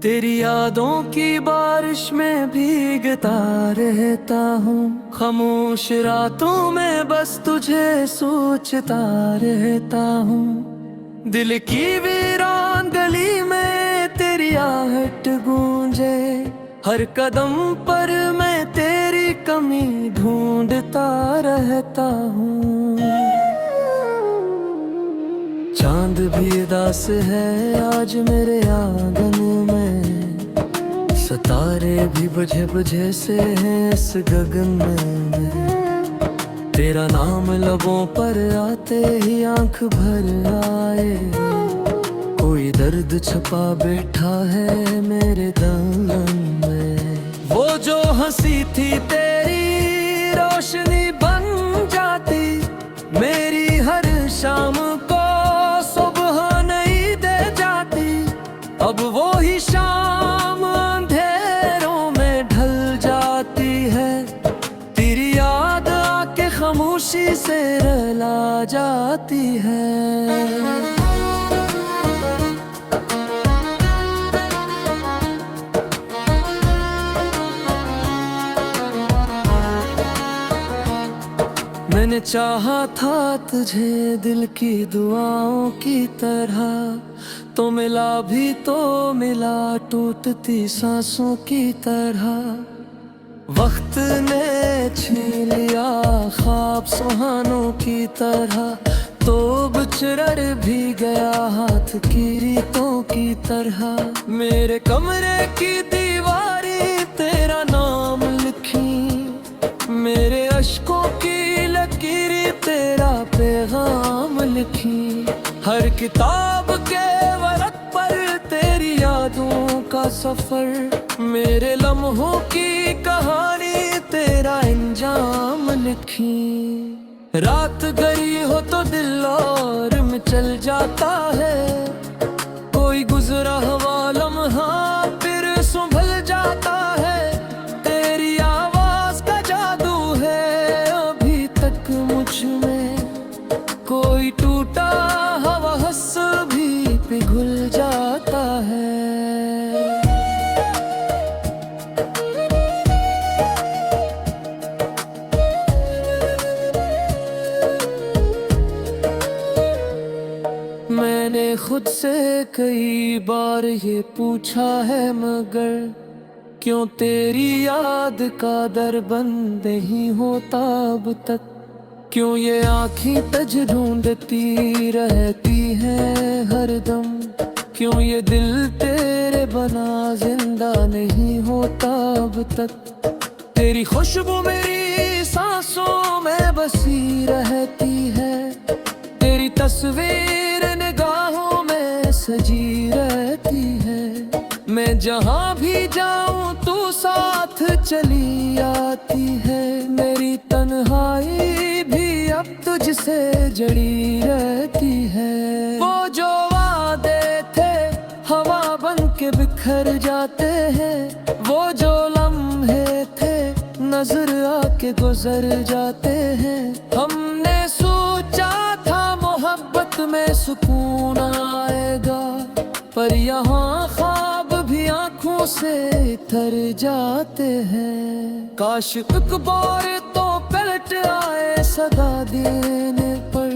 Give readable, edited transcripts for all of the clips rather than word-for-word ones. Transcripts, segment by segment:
तेरी यादों की बारिश में भीगता रहता हूँ। खामोश रातों में बस तुझे सोचता रहता हूँ। दिल की वीरान गली में तेरी आहट गूंजे, हर कदम पर मैं तेरी कमी ढूंढता रहता हूँ। चांद भी उदास है आज मेरे आंगन में, सितारे भी बुझे बुझे से हैं इस गगन में। तेरा नाम लबों पर आते ही आंख भर आए, कोई दर्द छुपा बैठा है मेरे दामन में। वो जो हंसी थी तेरी रोशनी बन जाती, मेरी हर शाम को सुबह नहीं दे जाती। अब वो ही शाम अंधेरों में ढल जाती है, तेरी याद आके खामोशी से रुला जाती है। मैंने चाहा था तुझे दिल की दुआओं की तरह, तो मिला भी तो मिला टूटती सांसों की तरह। वक्त ने छीन लिया ख्वाब सुहानों की तरह, तो बिछड़ भी गया हाथ की रीतों की तरह। मेरे कमरे की दीवारी तेरा नाम लिखी, मेरे अश्कों की लकीरें तेरा पैगाम लिखी। हर किताब के वरक पर तेरी यादों का सफर, मेरे लम्हों की कहानी तेरा इंजाम लिखी। रात गई हो तो दिल और में चल जाता है, कोई गुजरा हुआ लम्हा फिर संभल जाता है। तेरी आवाज का जादू है अभी तक मुझ में, कोई टूटा हवा हंस भी पिघल जाता है। मैंने खुद से कई बार ये पूछा है, मगर क्यों तेरी याद का दर बंद नहीं होता अब तक। क्यों ये आँखें तज ढूंढती रहती हैं हरदम, क्यों ये दिल तेरे बना जिंदा नहीं होता अब तक। तेरी खुशबू मेरी सांसों में बसी रहती है, तेरी तस्वीर निगाहों में सजी रहती है। मैं जहाँ भी जाऊँ तू साथ चली आती है, मेरी तन्हाई भी अब तुझसे जड़ी रहती है। वो जो वादे थे हवा बन के बिखर जाते हैं, वो जो लम्हे थे नजर आके गुजर जाते हैं। हमने सोचा था मोहब्बत में सुकून आएगा, पर यहाँ ख्वाब भी आंखों से तर जाते हैं। काश एक बार तो पलट आए सदा देने पर,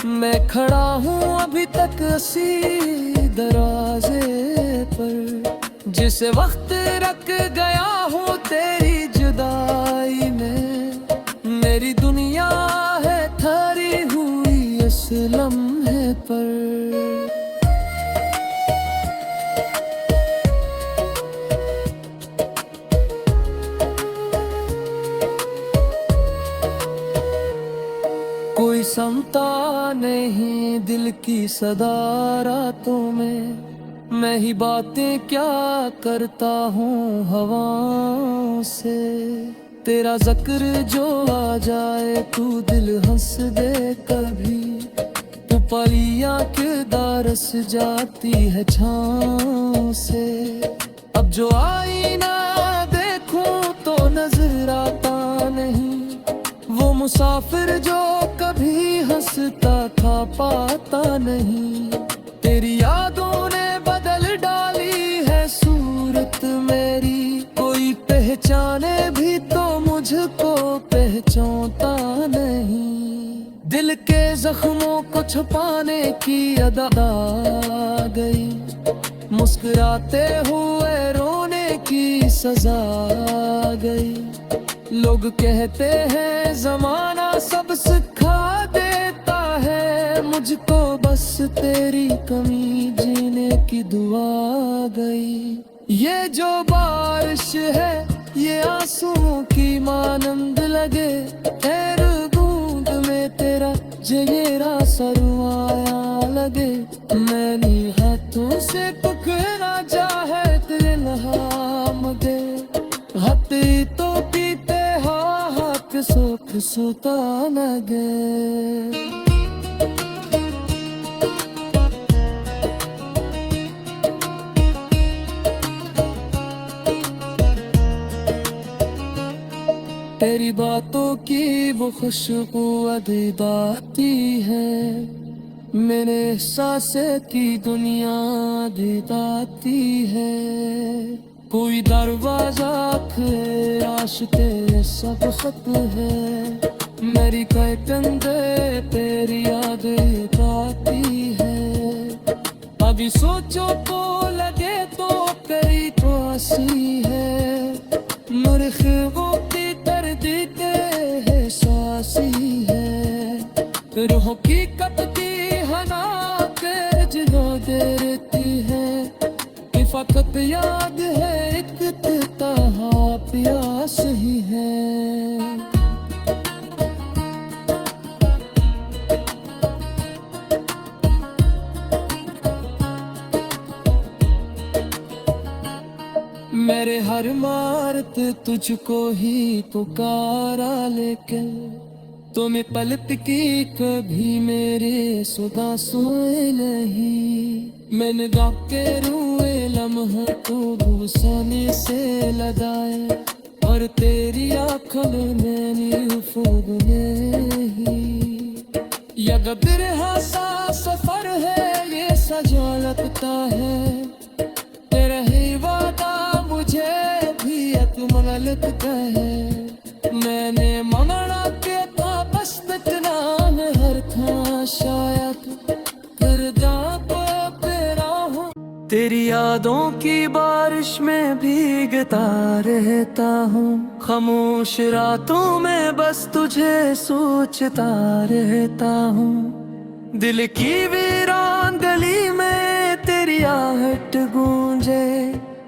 मैं खड़ा हूँ अभी तक इसी दरवाजे पर। जिस वक्त रख गया हूँ तेरी जुदाई में, मेरी दुनिया है ठहरी हुई इस लम्हे पर। कोई समता नहीं दिल की सदा रातों में, मैं ही बातें क्या करता हूँ हवाओं से। तेरा जिक्र जो आ जाए तू दिल हंस दे कभी, तू पलियाँ किरदार रस जाती है छाँव से। अब जो आईना देखूं तो नजर आता नहीं, वो मुसाफिर जो कभी हंसता था पाता नहीं। तेरी यादों ने बदल डाली है सूरत मचोता नहीं। दिल के जख्मों को छुपाने की अदा आ गई, मुस्कुराते हुए रोने की सजा आ गई। लोग कहते हैं जमाना सब सिखा देता है, मुझको बस तेरी कमी जीने की दुआ आ गई। ये जो बारिश है ये आंसुओं की मानंद लगे, एर बूंद में तेरा जगेरा सरवाया लगे। मैंने हाथों से पकड़ा चाहे दिल हम दे, हाथी तो पीते हाथ सुख सुता लगे। तेरी बातों की वो खुशबू अदीब आती है, मैंने एहसासें की दुनिया अदीब आती है। कोई दरवाजा आश तेरे सब खत है, मेरी कई कंधे तेरी यादें आती है। अभी सोचो तो लगे तो कई तो हंसी है, मेरे ख्वाबों की तरदीद है सासी है। रूह की कपती हना के जिनो देती है, कि फकत याद है एक तहा प्यास ही है। मेरे हर मारत तुझको ही पुकारा, लेकिन तुम्हें पलट की कभी मेरे सुधा सोए नहीं। मैंने गा के रुए लम्हा को भूसाने से लगाए, और तेरी आँखों में मैंने फूबने ही। या गदर सा सफर है ये सजा लगता है, तेरा ही वादा मुझे भी लगता है। मैंने मंगना के था बस इतना में हर था शायद, फिर जा तेरा हूँ। तेरी यादों की बारिश में भीगता रहता हूँ, खामोश रातों में बस तुझे सोचता रहता हूँ। दिल की वीरान गली में तेरी आहट गूंजे,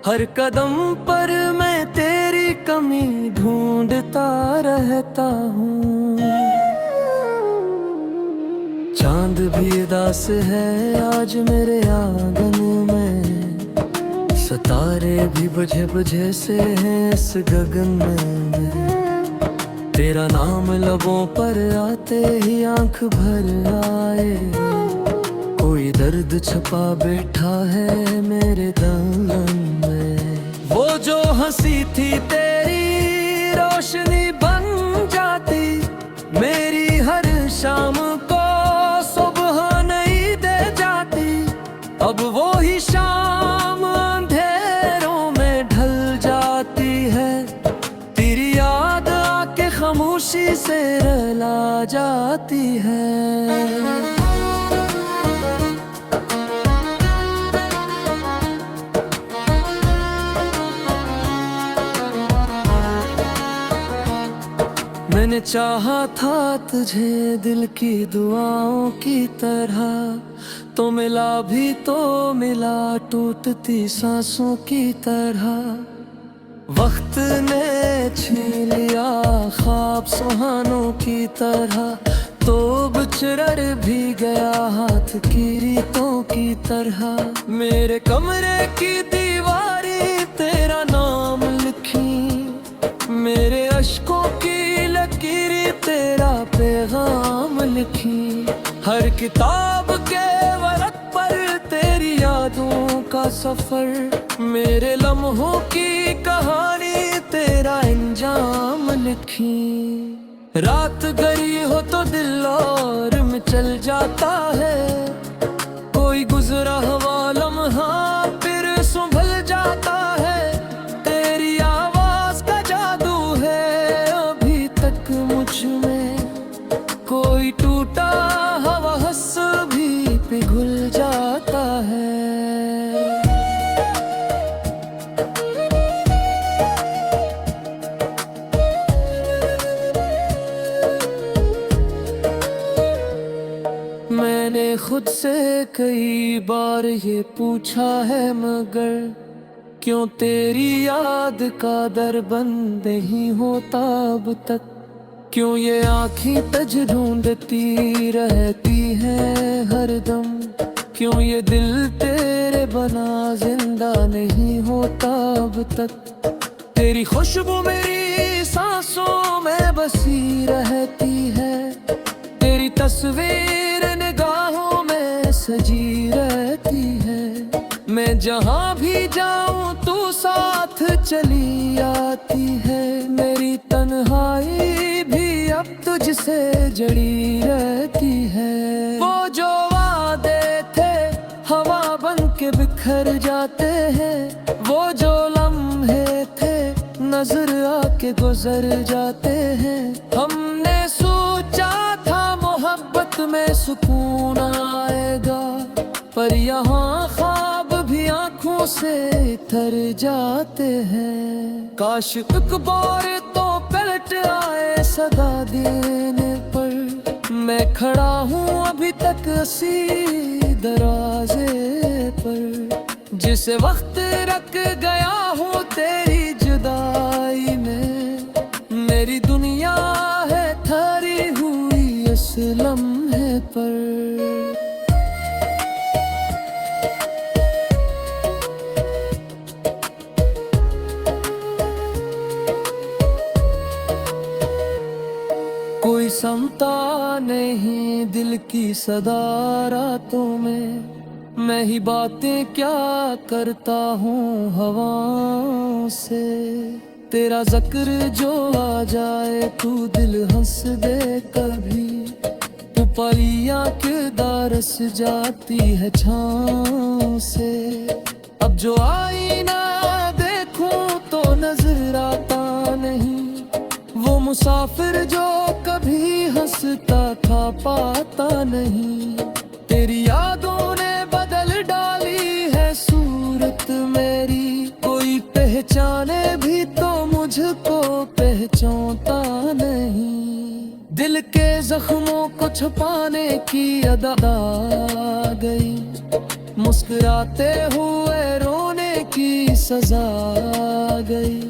हर कदम पर मैं तेरी कमी ढूंढता रहता हूँ। चांद भी उदास है आज मेरे आंगन में, सितारे भी बुझे बुझे से हैं इस गगन में। तेरा नाम लबों पर आते ही आंख भर आए, कोई दर्द छुपा बैठा है मेरे दामन में। वो जो हंसी थी तेरी रोशनी बन जाती, मेरी हर शाम को सुबह नहीं दे जाती। अब वो ही शाम अंधेरों में ढल जाती है, तेरी याद आके खामोशी से रुला जाती है। मैंने चाहा था तुझे दिल की दुआओं की तरह, तो मिला भी तो मिला टूटती सांसों की तरह। वक्त ने छीन लिया ख्वाब सुहानों की तरह, तो बिछड़ भी गया हाथ की रीतों की तरह। मेरे कमरे की दीवारें तेरा नाम लिखी, मेरे अश्कों की लकीरें तेरा पैगाम लिखी। हर किताब के वरक पर तेरी यादों का सफर, मेरे लम्हों की कहानी तेरा अंजाम लिखी। रात गई हो तो दिल और में चल जाता है, कोई गुजरा हुआ लम्हा फिर संभल जाता है। तेरी आवाज का जादू है अभी तक मुझ तुझसे कई बार ये पूछा है मगर क्यों तेरी याद का दर बंद नहीं होता अब तक। क्यों ये आँखें तुझ ढूंढती रहती हैं हरदम। क्यों ये दिल तेरे बना जिंदा नहीं होता अब तक। तेरी खुशबू मेरी सांसों में बसी रहती है। तेरी तस्वीर निगाहों में सजी रहती है। मैं जहाँ भी जाऊँ तू साथ चली आती है। मेरी तन्हाई भी अब तुझसे जड़ी रहती है। वो जो वादे थे हवा बन के बिखर जाते हैं। वो जो लम्हे थे नजर आके गुजर जाते हैं। हमने सोचा था मोहब्बत में सुकून आएगा, पर यहाँ ख्वाब भी आंखों से थर जाते हैं। काश एक बार तो पलट आए सदा देने पर। मैं खड़ा हूँ अभी तक इसी दरवाजे पर। जिस वक्त रख गया हूँ तेरी जुदाई में। मेरी दुनिया है ठहरी हुई इस लम्हे पर। कोई समता नहीं दिल की सदा रातों में। मैं ही बातें क्या करता हूँ हवाओं से। तेरा जिक्र जो आ जाए तू दिल हंस दे कभी। तू पलियाँ किरदार रस जाती है छाँव से। अब जो आईना देखूं तो नजर आता नहीं। वो मुसाफिर जो कभी हंसता था पाता नहीं। तेरी यादों ने बदल डाली है सूरत मेरी। कोई पहचाने भी तो मुझको पहचानता नहीं। दिल के जख्मों को छुपाने की अदा आ गई। मुस्कुराते हुए रोने की सजा आ गई।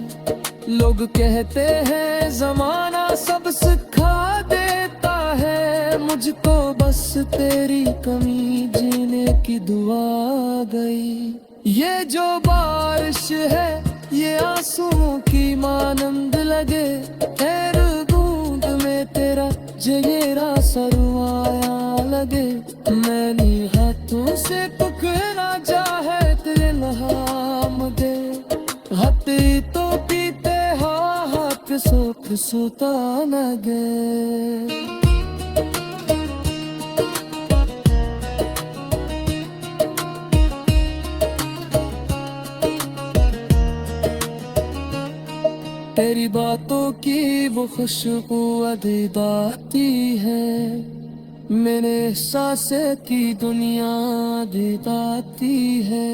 लोग कहते हैं जमाना सब सिखा देता है। मुझको बस तेरी कमी जीने की दुआ आ गई। ये जो बारिश है ये आंसुओं की मानंद लगे। खैर बूंद में तेरा चेहरा सरवाया लगे। मैंने हाथों से पकड़ना चाहे तेरे लहाम दे। हती तो पीते हाथ सुता लगे। तेरी बातों की वो खुशबू अदीब आती है। मैंने एहसासे की दुनिया अदीब आती है।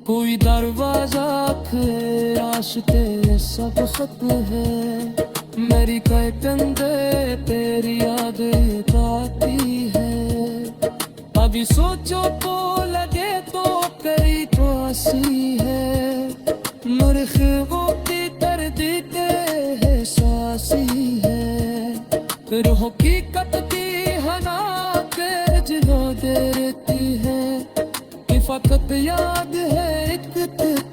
कोई दरवाजा थे आशिक़े सब खत्म है। मेरी कई कंधे तेरी याद आती है। अभी सोचो तो लगे तो करी तो हंसी है। मेरे ख्वाबों की तरदीद है सासी है। रूह की कटती हना के जिलो देती है। कि फकत याद है एक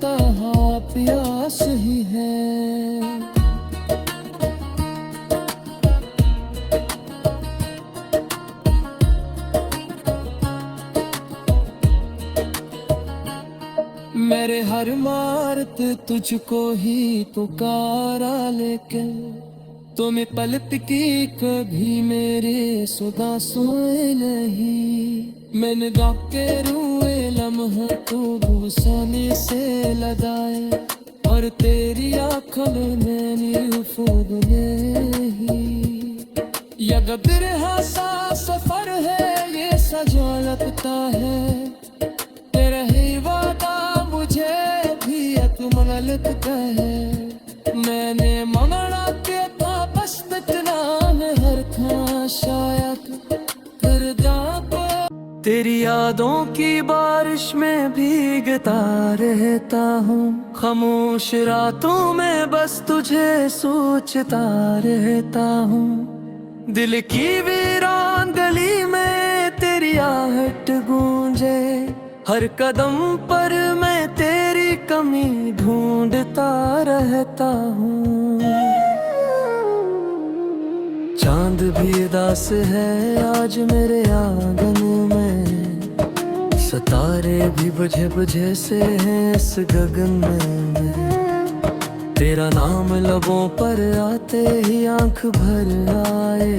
तहा प्यास ही है। मेरे हर मारत तुझको ही पुकारा लेकिन तुम्हें पलट की कभी मेरे सुधा सोए नहीं। मैंने के रुए लम्हों को भूसाने से लगाए। और तेरी आँखों में मैंने फूद नहीं। या गदर सा सफर है ये सजा लगता है। तेरा ही वादा मुझे भी अकमल लगता है। मैंने मंगना के था बस इतना हर था शायद फिर जा। तेरी यादों की बारिश में भीगता रहता हूँ, खामोश रातों में बस तुझे सोचता रहता हूँ। दिल की वीरान गली में तेरी आहट गूंजे, हर कदम पर मैं तेरी कमी ढूंढता रहता हूँ। चांद भी उदास है आज मेरे आंगन में, सितारे भी बुझे बुझे से हैं इस गगन में। तेरा नाम लबों पर आते ही आंख भर आए,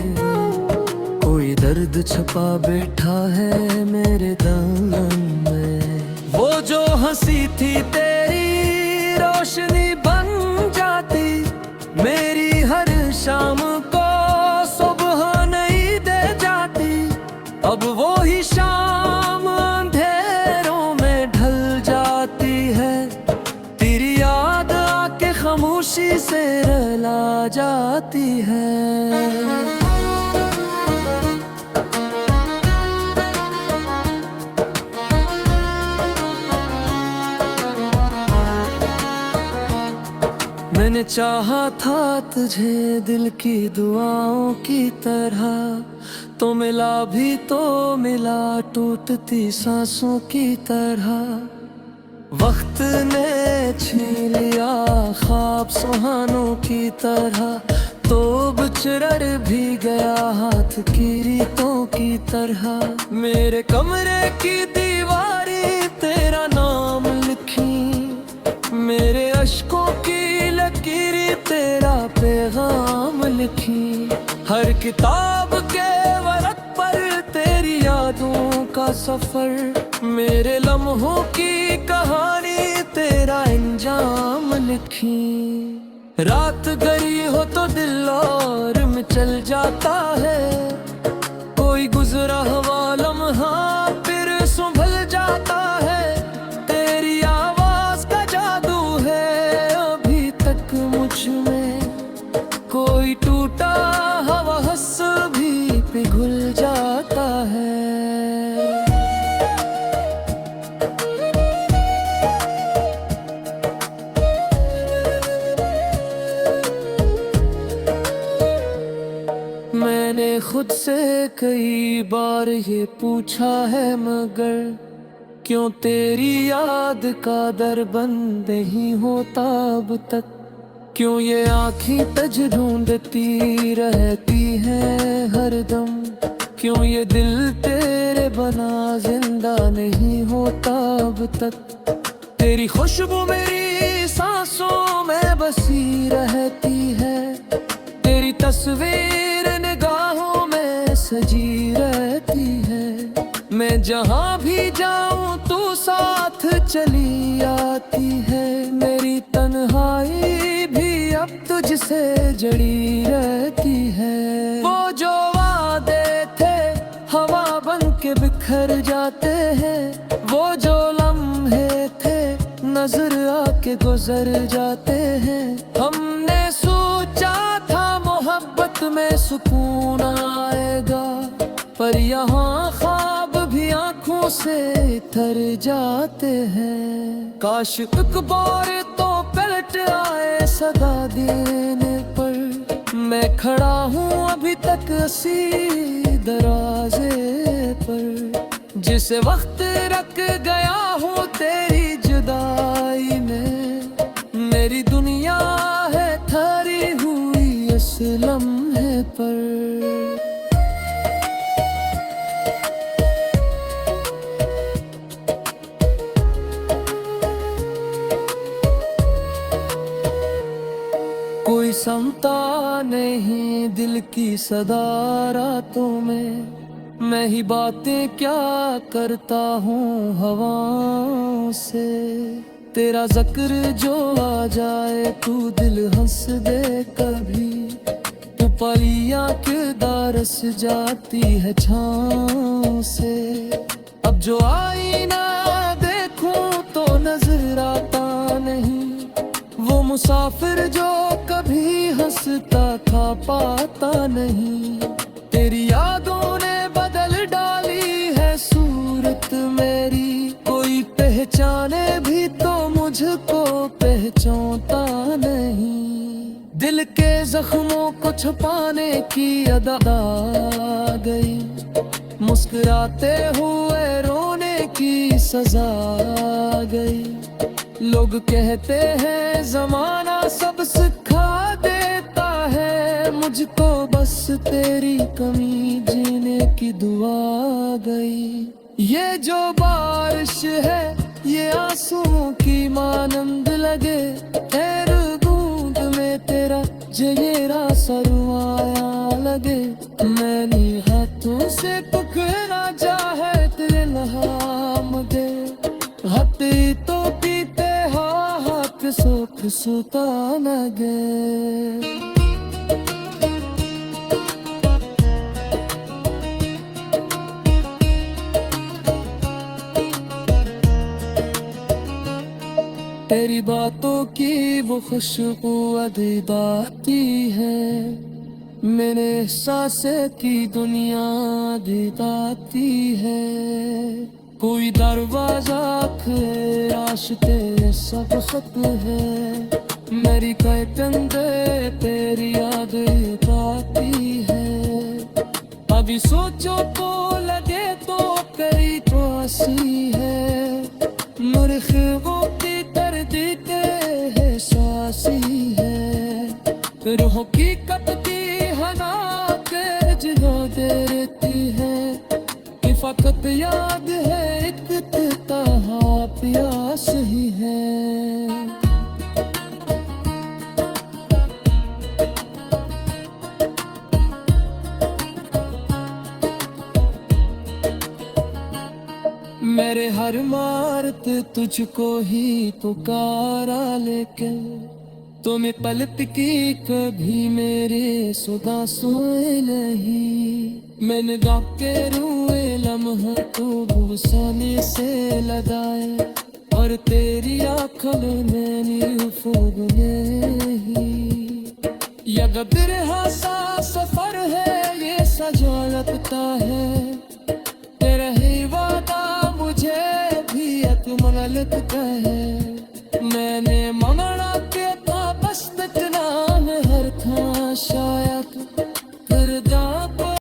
कोई दर्द छुपा बैठा है मेरे दामन में। वो जो हंसी थी तेरी रोशनी बन जाती, मेरी हर शाम को सुबह नहीं दे जाती। अब वो ही शाम अंधेरों में ढल जाती है, तेरी याद आके खामोशी से रुला जाती है। मैंने चाहा था तुझे दिल की दुआओं की तरह, तो मिला भी तो मिला टूटती सांसों की तरह। वक्त ने छीन लिया ख्वाब सुहानों की तरह, तो बिछड़ भी गया हाथ की रीतों की तरह। मेरे कमरे की दीवारी तेरा नाम लिखी, मेरे अश्कों की लकीरें तेरा पैगाम लिखी। हर किताब के वरक पर तेरी यादों का सफर, मेरे लम्हों की कहानी तेरा अंजाम लिखी। रात गरी हो तो दिल और में चल जाता है, कोई गुजरा हुआ लम्हा फिर संभल जाता है। तेरी आवाज का जादू है अभी तक मुझ में, कोई टूटा हवा हंस भी पिघल जाता है। मैंने खुद से कई बार ये पूछा है, मगर क्यों तेरी याद का दर बंद नहीं होता अब तक। क्यों ये आँखें तज ढूंढती रहती हैं हरदम, क्यों ये दिल तेरे बना जिंदा नहीं होता अब तक। तेरी खुशबू मेरी सांसों में बसी रहती है, तेरी तस्वीर निगाहों में सजी रहती है। मैं जहाँ भी जाऊँ तू साथ चली आती है, मेरी तन्हाई भी अब तुझसे जड़ी रहती है। वो जो वादे थे हवा बन के बिखर जाते हैं, वो जो लम्हे थे नजर आके गुजर जाते हैं। हमने सोचा था मोहब्बत में सुकून आएगा, पर यहाँ ख्वाब भी आंखों से तर जाते हैं। काश एक बार तो पलट आए सदा देने पर, मैं खड़ा हूँ अभी तक इसी दरवाजे पर। जिस वक्त रख गया हूँ तेरी जुदाई में, मेरी दुनिया है ठहरी हुई इस लम्हे पर। कोई समता नहीं दिल की सदा रातों में, मैं ही बातें क्या करता हूँ हवाओं से। तेरा जिक्र जो आ जाए तू दिल हंस दे कभी, तू पलियाँ किरदार रस जाती है छाँव से। अब जो आईना देखूं तो नजर आता नहीं, वो मुसाफिर जो कभी हंसता था पाता नहीं। तेरी यादों ने बदल डाली है सूरत मेरी, कोई पहचाने भी तो मुझको पहचानता नहीं। दिल के जख्मों को छुपाने की अदा आ गई, मुस्कुराते हुए रोने की सजा आ गई। लोग कहते हैं जमाना सब सिखा देता है, मुझको बस तेरी कमी जीने की दुआ आ गई। ये जो बारिश है ये आंसुओं की मानंद लगे, तेर बूंद में तेरा चेहरा सरमाया लगे। मैंने हाथों से पकड़ा चाहे तेरे नाम दे, हाथी तो पीते हाथ सुख सुता लगे। तेरी बातों की वो खुशबू अदीब आती है, मैंने एहसासे की दुनिया अदीब आती है। कोई दरवाजा रास्ते सब खत है, मेरी कई तंदे तेरी याद आती है। अभी सोचो तो लगे तो कई तो हंसी है, मेरे ख्वाबों की तरदीद है सासी है। रूह की कपती हना के जिलो देती है, कि फकत याद है एक तहा प्यास ही है। मेरे हर मारत तुझको ही पुकारा, लेकिन तुम्हें पलट की कभी मेरे सुधा सोए नहीं। मैंने गा के रुए लम्हा तो भूसाने से लगाए, और तेरी आँखों में मैंने फूब नहीं। या गदर हासा सफर है ये सजा लगता है, तेरा ही वादा मुझे भी अतमन लगता है।